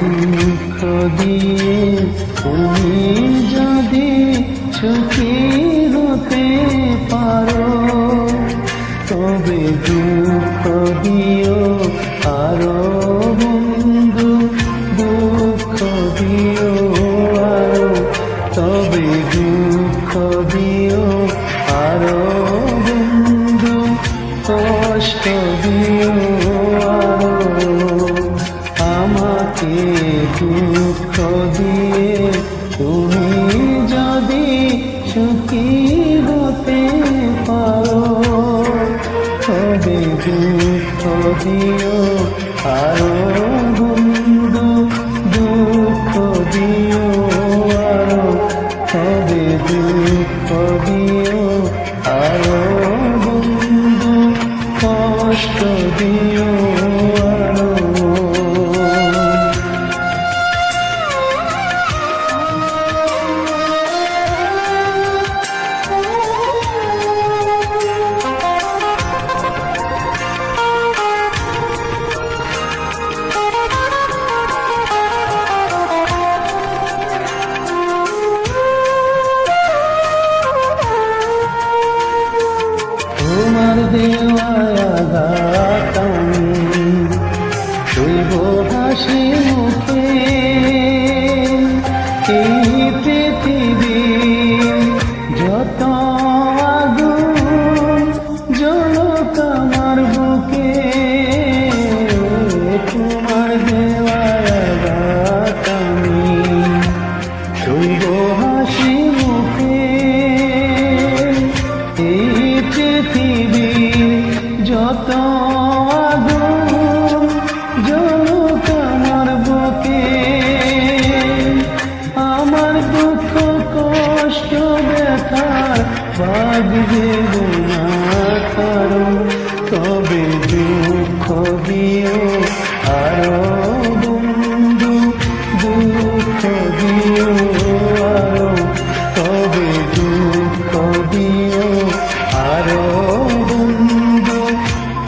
দুঃখ দিয়ে তুমি যদি সুখী হতে পারো, তবে দুঃখ দিও আরো বন্ধু, দুঃখ দিও আরো, তবে দুঃখ দিও আরো বন্ধু, কষ্ট দিও আরো। আমাকে দুঃখ দিয়ে তুমি যদি সুখী হতে পারো, তবে দুঃখ দিও আরো বন্ধু, দুঃখ দিও আরো, তবে দুঃখ দিও আরো বন্ধু, কষ্ট দিও আরো। তোমার দেওয়া আঘাত আমি সইব হাসি মুখে, এই পৃথিবীর যত আগুন জ্বলুক আমার বুকে, তোমার দেওয়া আঘাত আমি সইব হাসি মুখে, এই পৃথিবীর যত আগুন জ্বলুক আমার বুকে, আমার দুঃখ কষ্ট ব্যথার ভাগ দেব না কারো, তবে দুঃখ দিও আরো বন্ধু, দুঃখ দিও আরো, তবে দুঃখ দিও আরো বন্ধু,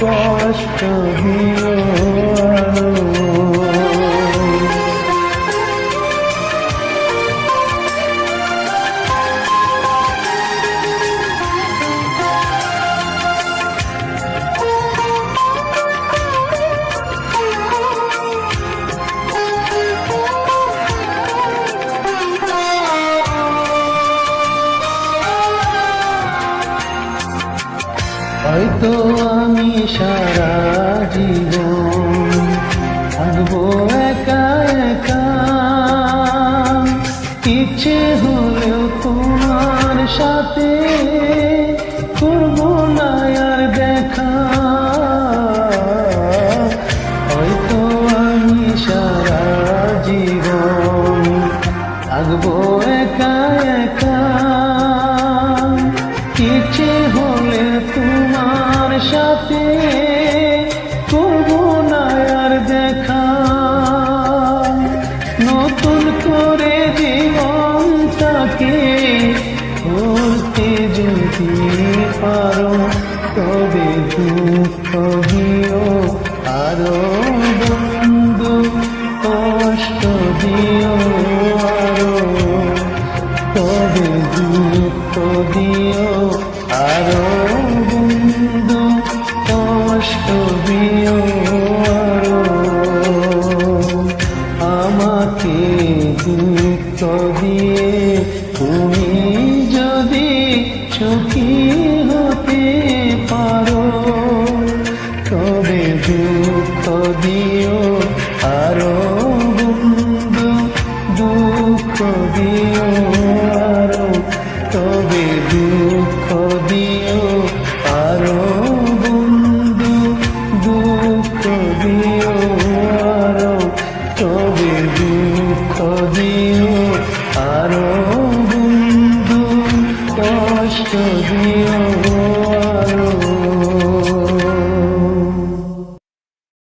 কষ্ট দিও আরো। হয়তো আমি সারা জীবন থাকবো একা একা, ইচ্ছে হলেও তোমার সাথে করবো না আর দেখা। হয়তো আমি সারা জীবন থাকবো একা একা, ইচ্ছে হলে তোমার সাথে করবো না আর দেখা। নতুন করে জীবনটাকে করতে যদি পারো, তবে দুঃখ দিও আরো বন্ধু, কষ্ট দিও আরো, তবে দুঃখ দিও আরো বন্ধু, কষ্ট দিও আরো। আমাকে দুঃখ দিয়ে তুমি যদি সুখী হতে পারো, তবে দুঃখ দিও আরো বন্ধু, দুঃখ দিও আরো, তবে দুঃখ দিও আরো বন্ধু, দুঃখ দিও আরো, তবে দুঃখ দিও আরো বন্ধু, কষ্ট দিও।